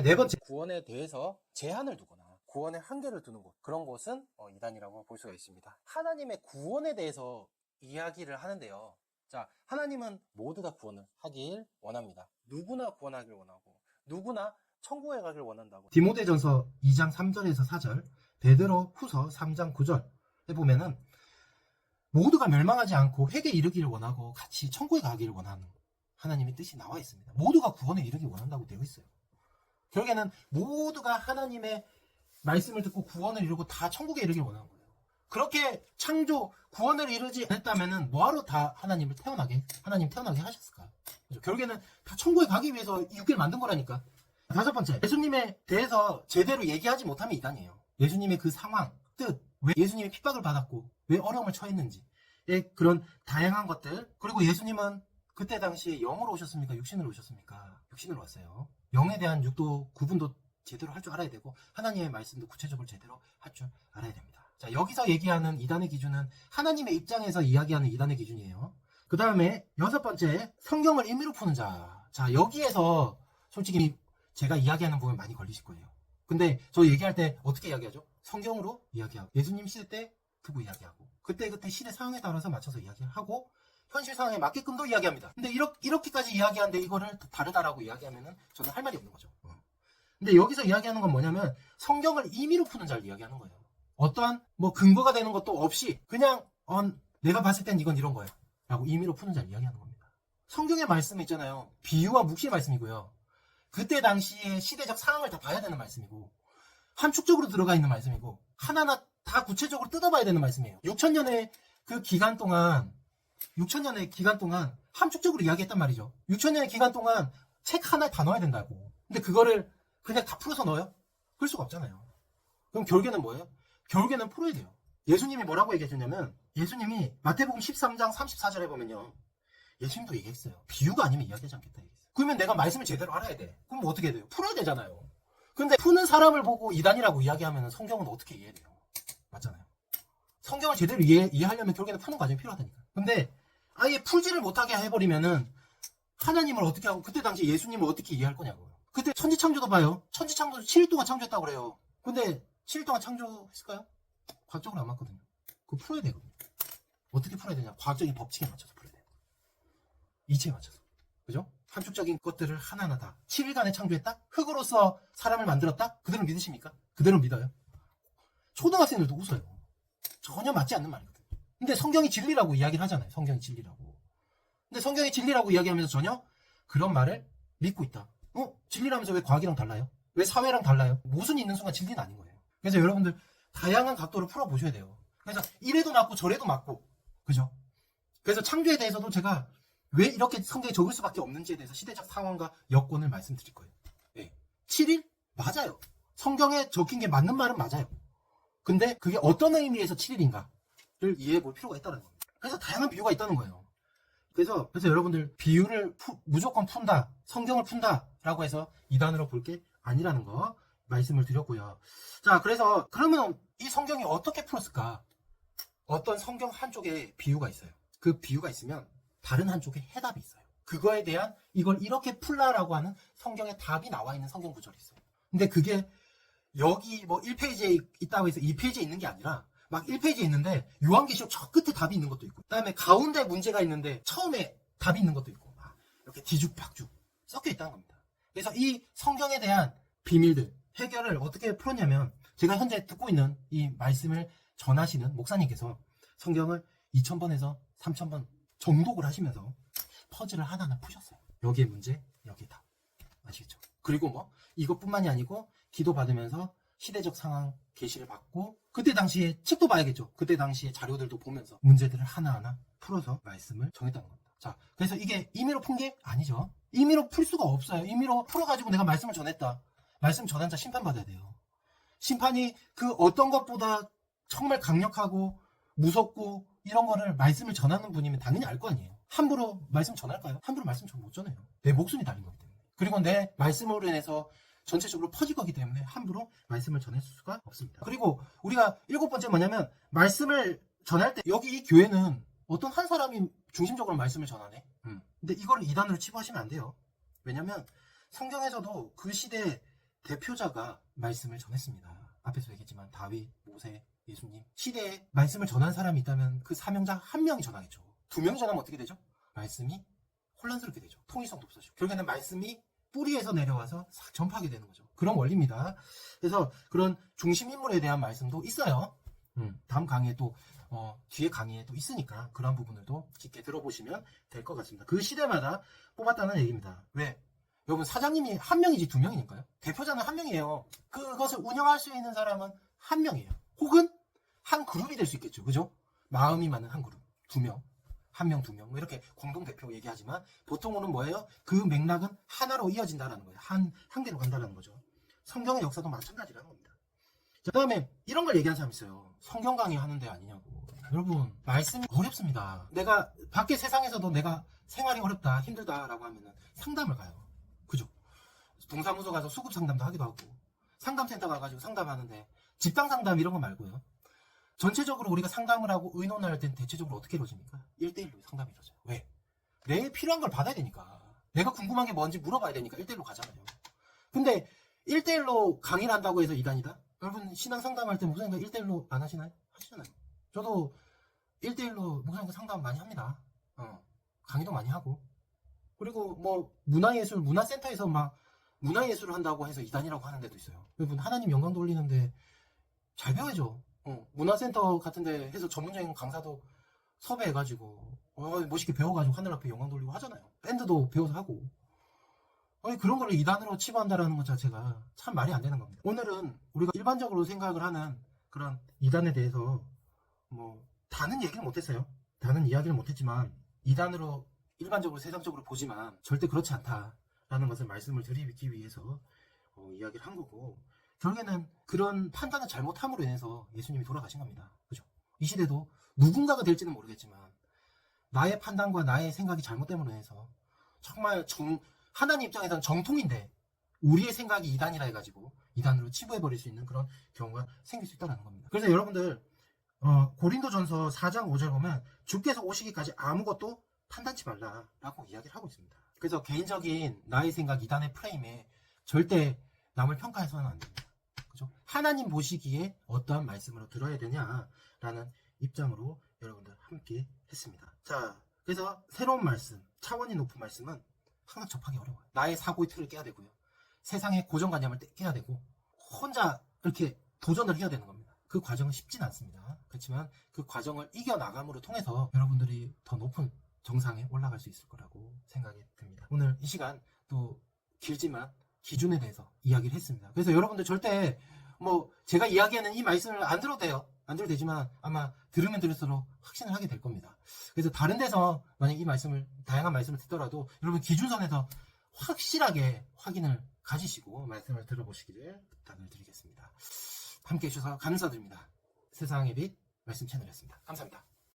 네 번째, 구원에 대해서 제한을 두거나 구원의 한계를 두는 곳, 그런 곳은 이단이라고 볼 수가 있습니다. 하나님의 구원에 대해서 이야기를 하는데요. 자, 하나님은 모두 다 구원을 하길 원합니다. 누구나 구원하길 원하고 누구나 천국에 가길 원한다고. 디모데전서 2장 3절에서 4절, 베드로 후서 3장 9절에 보면은 모두가 멸망하지 않고 회개에 이르기를 원하고 같이 천국에 가기를 원하는 하나님의 뜻이 나와 있습니다. 모두가 구원에 이르기를 원한다고 되어 있어요. 결국에는 모두가 하나님의 말씀을 듣고 구원을 이루고 다 천국에 이르기를 원하는 거예요. 그렇게 창조, 구원을 이루지 않았다면 뭐하러 다 하나님 태어나게 하셨을까요? 그렇죠? 결국에는 다 천국에 가기 위해서 육을 만든 거라니까. 다섯 번째, 예수님에 대해서 제대로 얘기하지 못하면 이단이에요. 예수님의 그 상황, 뜻, 왜 예수님이 핍박을 받았고 왜 어려움을 처했는지 그런 다양한 것들. 그리고 예수님은 그때 당시에 영으로 오셨습니까? 육신으로 오셨습니까? 육신으로 왔어요. 영에 대한 육도 구분도 제대로 할 줄 알아야 되고 하나님의 말씀도 구체적으로 제대로 할 줄 알아야 됩니다. 자, 여기서 얘기하는 이단의 기준은 하나님의 입장에서 이야기하는 이단의 기준이에요. 그 다음에 여섯 번째, 성경을 임의로 푸는 자. 자, 여기에서 솔직히 제가 이야기하는 부분 많이 걸리실 거예요. 근데 저 얘기할 때 어떻게 이야기하죠? 성경으로 이야기하고 예수님 시대 때 두고 이야기하고 그때 시대 상황에 따라서 맞춰서 이야기하고 현실 상황에 맞게끔도 이야기합니다. 근데 이렇게까지 이야기하는데 이거를 다르다라고 이야기하면은 저는 할 말이 없는 거죠. 근데 여기서 이야기하는 건 뭐냐면 성경을 임의로 푸는 자를 이야기하는 거예요. 어떠한 근거가 되는 것도 없이 그냥 내가 봤을 땐 이건 이런 거야 라고 임의로 푸는 자를 이야기하는 겁니다. 성경의 말씀이 있잖아요. 비유와 묵시의 말씀이고요. 그때 당시의 시대적 상황을 다 봐야 되는 말씀이고 함축적으로 들어가 있는 말씀이고 하나하나 다 구체적으로 뜯어봐야 되는 말씀이에요. 6천년의 기간 동안 함축적으로 이야기했단 말이죠. 6천년의 기간 동안 책 하나에 다 넣어야 된다고. 근데 그거를 그냥 다 풀어서 넣어요? 그럴 수가 없잖아요. 그럼 결국에는 뭐예요? 결국에는 풀어야 돼요. 예수님이 뭐라고 얘기하셨냐면 예수님이 마태복음 13장 34절에 보면요. 예수님도 얘기했어요. 비유가 아니면 이야기하지 않겠다 얘기했어요. 그러면 내가 말씀을 제대로 알아야 돼. 그럼 뭐 어떻게 해야 돼요? 풀어야 되잖아요. 근데 푸는 사람을 보고 이단이라고 이야기하면 성경은 어떻게 이해해야 돼요? 맞잖아요. 성경을 제대로 이해하려면 결국에는 푸는 과정이 필요하다니까. 근데 아예 풀지를 못하게 해버리면은 하나님을 어떻게 하고 그때 당시 예수님을 어떻게 이해할 거냐고요. 그때 천지창조도 봐요. 천지창조도 7일 동안 창조했다고 그래요. 근데 7일 동안 창조했을까요? 과학적으로 안 맞거든요. 그거 풀어야 되거든요. 어떻게 풀어야 되냐? 과학적인 법칙에 맞춰서 풀어야 돼요. 이치에 맞춰서. 그죠? 함축적인 것들을 하나하나 다 7일간에 창조했다? 흙으로서 사람을 만들었다? 그대로 믿으십니까? 그대로 믿어요. 초등학생들도 웃어요. 전혀 맞지 않는 말이거든요. 근데 성경이 진리라고 이야기를 하잖아요. 성경이 진리라고. 근데 성경이 진리라고 이야기하면서 전혀 그런 말을 믿고 있다. 진리라면서 왜 과학이랑 달라요? 왜 사회랑 달라요? 모순이 있는 순간 진리는 아닌 거예요. 그래서 여러분들 다양한 각도로 풀어보셔야 돼요. 그래서 이래도 맞고 저래도 맞고. 그죠? 그래서 창조에 대해서도 제가 왜 이렇게 성경에 적을 수밖에 없는지에 대해서 시대적 상황과 여건을 말씀드릴 거예요. 네. 7일? 맞아요. 성경에 적힌 게 맞는 말은 맞아요. 근데 그게 어떤 의미에서 7일인가를 이해해 볼 필요가 있다는 겁니다. 그래서 다양한 비유가 있다는 거예요. 그래서 여러분들 비유를 무조건 푼다, 성경을 푼다라고 해서 이단으로 볼 게 아니라는 거 말씀을 드렸고요. 자, 그래서 그러면 이 성경이 어떻게 풀었을까? 어떤 성경 한쪽에 비유가 있어요. 그 비유가 있으면 다른 한쪽에 해답이 있어요. 그거에 대한 이걸 이렇게 풀라라고 하는 성경의 답이 나와 있는 성경 구절이 있어요. 근데 그게 여기 1페이지에 있다고 해서 2페이지에 있는 게 아니라 막 1페이지에 있는데 요한계시록 저 끝에 답이 있는 것도 있고 그다음에 가운데 문제가 있는데 처음에 답이 있는 것도 있고 이렇게 뒤죽박죽 섞여 있다는 겁니다. 그래서 이 성경에 대한 비밀들 해결을 어떻게 풀었냐면 제가 현재 듣고 있는 이 말씀을 전하시는 목사님께서 성경을 2000번에서 3000번 정독을 하시면서 퍼즐을 하나하나 푸셨어요. 여기에 문제, 여기에 답. 아시겠죠? 그리고 이것뿐만이 아니고 기도 받으면서 시대적 상황 계시를 받고 그때 당시에 책도 봐야겠죠. 그때 당시에 자료들도 보면서 문제들을 하나하나 풀어서 말씀을 정했다는 겁니다. 자, 그래서 이게 임의로 푼 게 아니죠. 임의로 풀 수가 없어요. 임의로 풀어가지고 내가 말씀을 전했다. 말씀 전한 자 심판받아야 돼요. 심판이 그 어떤 것보다 정말 강력하고 무섭고 이런 거를 말씀을 전하는 분이면 당연히 알 거 아니에요. 함부로 말씀 전할까요? 함부로 말씀 전 못 전해요. 내 목숨이 달린 거기 때문에. 그리고 내 말씀으로 인해서 전체적으로 퍼질 거기 때문에 함부로 말씀을 전할 수가 없습니다. 그리고 우리가 7번째 뭐냐면 말씀을 전할 때 여기 이 교회는 어떤 한 사람이 중심적으로 말씀을 전하네. 근데 이거를 이단으로 치부하시면 안 돼요. 왜냐면 성경에서도 그 시대 대표자가 말씀을 전했습니다. 앞에서 얘기했지만 다윗, 모세, 예수님 시대에 말씀을 전한 사람이 있다면 그 사명자 한 명이 전하겠죠. 두 명이 전하면 어떻게 되죠? 말씀이 혼란스럽게 되죠. 통일성도 없어지고 결국에는 말씀이 뿌리에서 내려와서 싹 전파하게 되는 거죠. 그런 원리입니다. 그래서 그런 중심 인물에 대한 말씀도 있어요. 다음 강의에 또 뒤에 강의에 또 있으니까 그런 부분들도 깊게 들어보시면 될 것 같습니다. 그 시대마다 뽑았다는 얘기입니다. 왜? 여러분 사장님이 한 명이지 두 명이니까요. 대표자는 한 명이에요. 그것을 운영할 수 있는 사람은 한 명이에요. 혹은 한 그룹이 될 수 있겠죠. 그죠? 마음이 맞는 한 그룹. 두 명. 한 명, 두 명. 뭐 이렇게 공동대표 얘기하지만 보통은 뭐예요? 그 맥락은 하나로 이어진다라는 거예요. 한 개로 간다라는 거죠. 성경의 역사도 마찬가지라는 겁니다. 그 다음에 이런 걸 얘기하는 사람이 있어요. 성경 강의 하는데 아니냐고. 여러분 말씀이 어렵습니다. 내가 밖에 세상에서도 내가 생활이 어렵다 힘들다라고 하면은 상담을 가요. 그죠? 동사무소 가서 수급 상담도 하기도 하고 상담센터 가가지고 상담하는데 집단 상담 이런 거 말고요. 전체적으로 우리가 상담을 하고 의논을 할 때는 대체적으로 어떻게 이루어집니까? 1대1로 상담이 이루어져요. 왜? 내 필요한 걸 받아야 되니까. 내가 궁금한 게 뭔지 물어봐야 되니까 1대1로 가잖아요. 근데 1대1로 강의를 한다고 해서 이단이다? 여러분 신앙 상담할 때 목사님과 1대1로 안 하시나요? 하시잖아요. 저도 1대1로 목사님과 상담 많이 합니다. 강의도 많이 하고. 그리고 뭐 문화예술, 문화센터에서 막 문화예술을 한다고 해서 이단이라고 하는 데도 있어요. 여러분 하나님 영광 돌리는데 잘 배워야죠. 문화센터 같은 데 해서 전문적인 강사도 섭외해가지고 멋있게 배워가지고 하늘 앞에 영광 돌리고 하잖아요. 밴드도 배워서 하고. 그런 걸 이단으로 치부한다라는 것 자체가 참 말이 안 되는 겁니다. 오늘은 우리가 일반적으로 생각을 하는 그런 이단에 대해서 뭐 다는 얘기를 못했어요. 다는 이야기를 못했지만 이단으로 일반적으로 세상적으로 보지만 절대 그렇지 않다라는 것을 말씀을 드리기 위해서 이야기를 한 거고 결국에는 그런 판단을 잘못함으로 인해서 예수님이 돌아가신 겁니다. 그죠? 이 시대도 누군가가 될지는 모르겠지만 나의 판단과 나의 생각이 잘못됨으로 인해서 정말 하나님 입장에서는 정통인데 우리의 생각이 이단이라 해가지고 이단으로 치부해버릴 수 있는 그런 경우가 생길 수 있다는 겁니다. 그래서 여러분들 고린도전서 4장 5절 보면 주께서 오시기까지 아무것도 판단치 말라라고 이야기를 하고 있습니다. 그래서 개인적인 나의 생각 이단의 프레임에 절대 남을 평가해서는 안 됩니다. 그죠? 하나님 보시기에 어떠한 말씀으로 들어야 되냐라는 입장으로 여러분들 함께 했습니다. 자, 그래서 새로운 말씀, 차원이 높은 말씀은 항상 접하기 어려워요. 나의 사고의 틀을 깨야 되고요. 세상의 고정관념을 깨야 되고 혼자 이렇게 도전을 해야 되는 겁니다. 그 과정은 쉽진 않습니다. 그렇지만 그 과정을 이겨나감으로 통해서 여러분들이 더 높은 정상에 올라갈 수 있을 거라고 생각이 듭니다. 오늘 이 시간 또 길지만 기준에 대해서 이야기를 했습니다. 그래서 여러분들 절대 뭐 제가 이야기하는 이 말씀을 안 들어도 돼요. 안 들어도 되지만 아마 들으면 들을수록 확신을 하게 될 겁니다. 그래서 다른 데서 만약 이 말씀을 다양한 말씀을 듣더라도 여러분 기준선에서 확실하게 확인을 가지시고 말씀을 들어보시기를 부탁을 드리겠습니다. 함께 해주셔서 감사드립니다. 세상의 빛 말씀 채널이었습니다. 감사합니다.